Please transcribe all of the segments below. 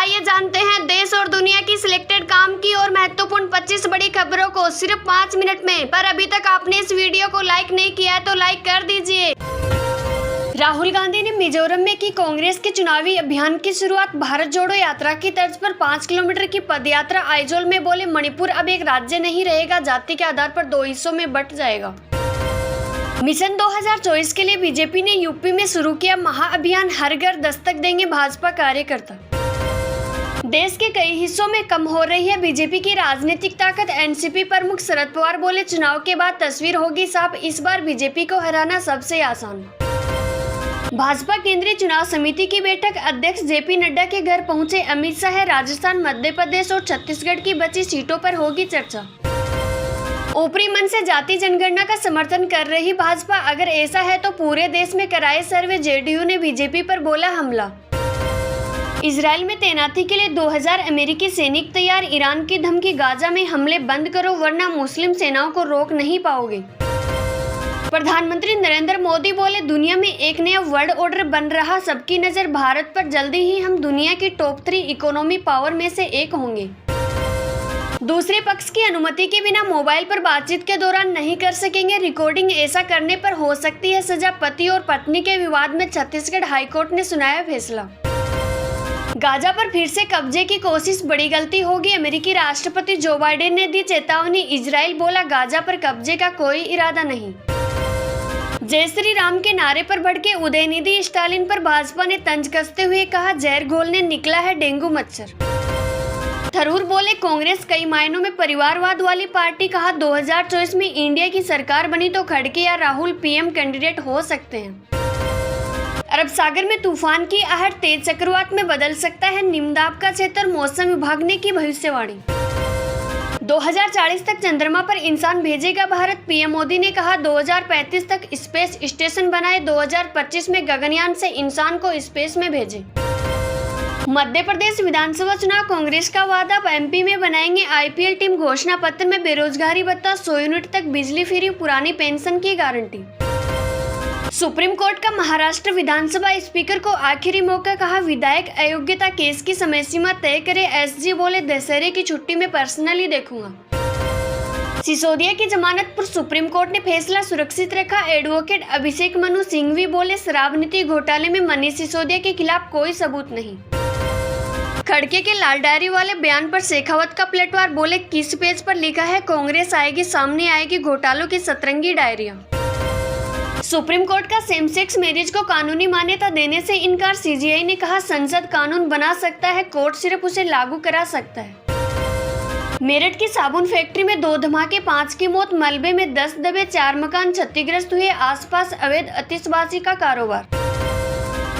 आइए जानते हैं देश और दुनिया की सिलेक्टेड काम की और महत्वपूर्ण 25 बड़ी खबरों को सिर्फ 5 मिनट में। पर अभी तक आपने इस वीडियो को लाइक नहीं किया है तो लाइक कर दीजिए। राहुल गांधी ने मिजोरम में की कांग्रेस के चुनावी अभियान की शुरुआत। भारत जोड़ो यात्रा की तर्ज पर 5 किलोमीटर की पदयात्रा आइजोल में बोले, मणिपुर अब एक राज्य नहीं रहेगा, जाति के आधार पर 2 हिस्सों में बंट जाएगा। मिशन 2024 के लिए बीजेपी ने यूपी में शुरू किया महाअभियान, हर घर दस्तक देंगे भाजपा कार्यकर्ता। देश के कई हिस्सों में कम हो रही है बीजेपी की राजनीतिक ताकत। एनसीपी प्रमुख शरद पवार बोले, चुनाव के बाद तस्वीर होगी साफ, इस बार बीजेपी को हराना सबसे आसान। भाजपा केंद्रीय चुनाव समिति की बैठक, अध्यक्ष जेपी नड्डा के घर पहुंचे अमित शाह। राजस्थान, मध्य प्रदेश और छत्तीसगढ़ की बची सीटों पर होगी चर्चा। ऊपरी मन से जाति जनगणना का समर्थन कर रही भाजपा, अगर ऐसा है तो पूरे देश में कराए सर्वे। जेडीयू ने बीजेपी पर बोला हमला। इजराइल में तैनाती के लिए 2000 अमेरिकी सैनिक तैयार। ईरान की धमकी, गाजा में हमले बंद करो वरना मुस्लिम सेनाओं को रोक नहीं पाओगे। प्रधानमंत्री नरेंद्र मोदी बोले, दुनिया में एक नया वर्ल्ड ऑर्डर बन रहा, सबकी नजर भारत पर, जल्दी ही हम दुनिया की टॉप 3 इकोनॉमी पावर में से एक होंगे। दूसरे पक्ष की अनुमति के बिना मोबाइल पर बातचीत के दौरान नहीं कर सकेंगे रिकॉर्डिंग, ऐसा करने पर हो सकती है सजा। पति और पत्नी के विवाद में छत्तीसगढ़ हाईकोर्ट ने सुनाया फैसला। गाजा पर फिर से कब्जे की कोशिश बड़ी गलती होगी, अमेरिकी राष्ट्रपति जो बाइडेन ने दी चेतावनी। इजराइल बोला, गाजा पर कब्जे का कोई इरादा नहीं। जय श्री राम के नारे पर भड़के उदयनिधि स्टालिन पर भाजपा ने तंज कसते हुए कहा, जहर घोलने निकला है डेंगू मच्छर। थरूर बोले, कांग्रेस कई मायनों में परिवारवाद वाली पार्टी। कहा, 2024 में इंडिया की सरकार बनी तो खड़गे या राहुल पीएम कैंडिडेट हो सकते हैं। अरब सागर में तूफान की आहट तेज चक्रवात में बदल सकता है निम्नदाब का क्षेत्र, मौसम विभाग ने की भविष्यवाणी। 2040 तक चंद्रमा पर इंसान भेजेगा भारत, पीएम मोदी ने कहा। 2035 तक स्पेस स्टेशन बनाए, 2025 में गगनयान से इंसान को स्पेस में भेजे। मध्य प्रदेश विधानसभा चुनाव, कांग्रेस का वादा, अब एमपी में बनाएंगे आईपीएल टीम। घोषणा पत्र में बेरोजगारी भत्ता, 100 यूनिट तक बिजली फ्री, पुरानी पेंशन की गारंटी। सुप्रीम कोर्ट का महाराष्ट्र विधानसभा स्पीकर को आखिरी मौका, कहा विधायक अयोग्यता केस की समय सीमा तय करे। एसजी बोले, दशहरे की छुट्टी में पर्सनली देखूंगा। सिसोदिया की जमानत पर सुप्रीम कोर्ट ने फैसला सुरक्षित रखा। एडवोकेट अभिषेक मनु सिंघवी बोले, शराब नीति घोटाले में मनीष सिसोदिया के खिलाफ कोई सबूत नहीं। खड़गे के लाल डायरी वाले बयान पर शेखावत का पलटवार, बोले किस पेज पर लिखा है कांग्रेस आएगी, सामने आएगी घोटालों की सतरंगी डायरियां। सुप्रीम कोर्ट का सेम सेक्स मैरिज को कानूनी मान्यता देने से इनकार, सीजीआई ने कहा संसद कानून बना सकता है, कोर्ट सिर्फ उसे लागू करा सकता है। मेरठ की साबुन फैक्ट्री में 2 धमाके, 5 की मौत, मलबे में 10 दबे, 4 मकान क्षतिग्रस्त हुए, आसपास अवैध आतिशबाजी का कारोबार।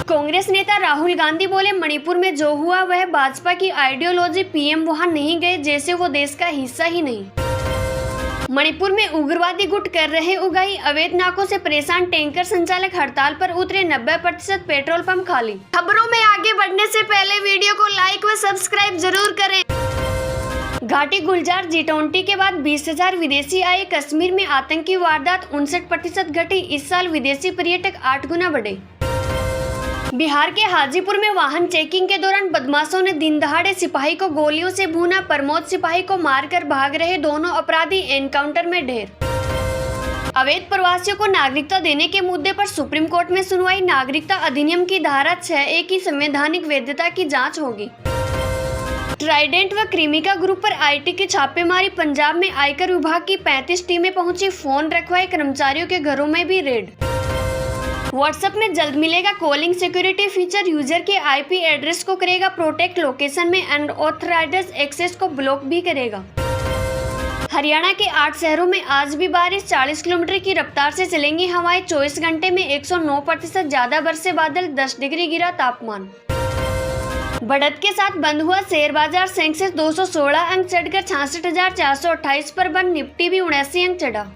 कांग्रेस नेता राहुल गांधी बोले, मणिपुर में जो हुआ वह भाजपा की आइडियोलॉजी, पीएम वहां नहीं गए जैसे वो देश का हिस्सा ही नहीं। मणिपुर में उग्रवादी गुट कर रहे उगाही, अवैध नाकों से परेशान टैंकर संचालक हड़ताल पर उतरे, 90% पेट्रोल पंप खाली। खबरों में आगे बढ़ने से पहले वीडियो को लाइक व सब्सक्राइब जरूर करें। घाटी गुलजार, G20 के बाद 20,000 विदेशी आए। कश्मीर में आतंकी वारदात 59% घटी, इस साल विदेशी पर्यटक 8 गुना बढ़े। बिहार के हाजीपुर में वाहन चेकिंग के दौरान बदमाशों ने दिन दहाड़े सिपाही को गोलियों से भूना, प्रमोद सिपाही को मारकर भाग रहे दोनों अपराधी एनकाउंटर में ढेर। अवैध प्रवासियों को नागरिकता देने के मुद्दे पर सुप्रीम कोर्ट में सुनवाई, नागरिकता अधिनियम की धारा 6A की संवैधानिक वैधता की जांच होगी। ट्राइडेंट व क्रीमिका ग्रुप पर आईटी की छापेमारी, पंजाब में आयकर विभाग की 35 टीमें पहुंची, फोन रखवाए, कर्मचारियों के घरों में भी रेड। व्हाट्सएप में जल्द मिलेगा कॉलिंग सिक्योरिटी फीचर, यूजर के आईपी एड्रेस को करेगा प्रोटेक्ट, लोकेशन में अनऑथराइज्ड एक्सेस को ब्लॉक भी करेगा। हरियाणा के 8 शहरों में आज भी बारिश, 40 किलोमीटर की रफ्तार से चलेंगी हवाएं, 24 घंटे में 109% ज्यादा बरसे बादल, 10 डिग्री गिरा तापमान। बढ़त के साथ बंद हुआ शेयर बाजार, सेंसेक्स 216 अंक चढ़कर 66,428 पर बंद, निफ्टी भी 79 अंक चढ़ा।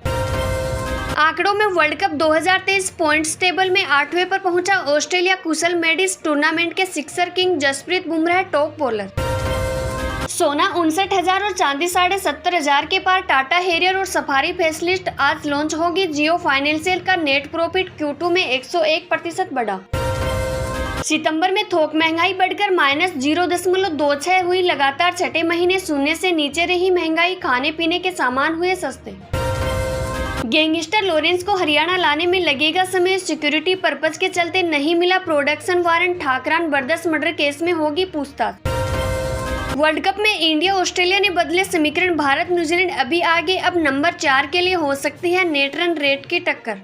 आंकड़ों में वर्ल्ड कप 2023 पॉइंट्स टेबल में 8वें पर पहुंचा ऑस्ट्रेलिया, कुशल मेंडिस टूर्नामेंट के sixer king, Jasprit Bumrah top bowler. सोना 59,000 और चांदी 70,500 के पार, टाटा हैरियर और सफारी फेसलिफ्ट आज लॉन्च होगी। जियो फाइनेंशियल का नेट प्रॉफिट Q2 में 101% बढ़ा। सितंबर में थोक महंगाई बढ़कर -0.26 हुई। लगातार छठे महीने शून्य से नीचे रही महंगाई। खाने पीने के सामान हुए सस्ते। गैंगस्टर लॉरेंस को हरियाणा लाने में लगेगा समय। सिक्योरिटी पर्पज के चलते नहीं मिला production warrant. Thakran brothers murder case में होगी पूछताछ। वर्ल्ड कप में इंडिया ऑस्ट्रेलिया ने बदले समीकरण। भारत न्यूजीलैंड अभी आगे। अब नंबर 4 के लिए हो सकती है नेट रन रेट की टक्कर।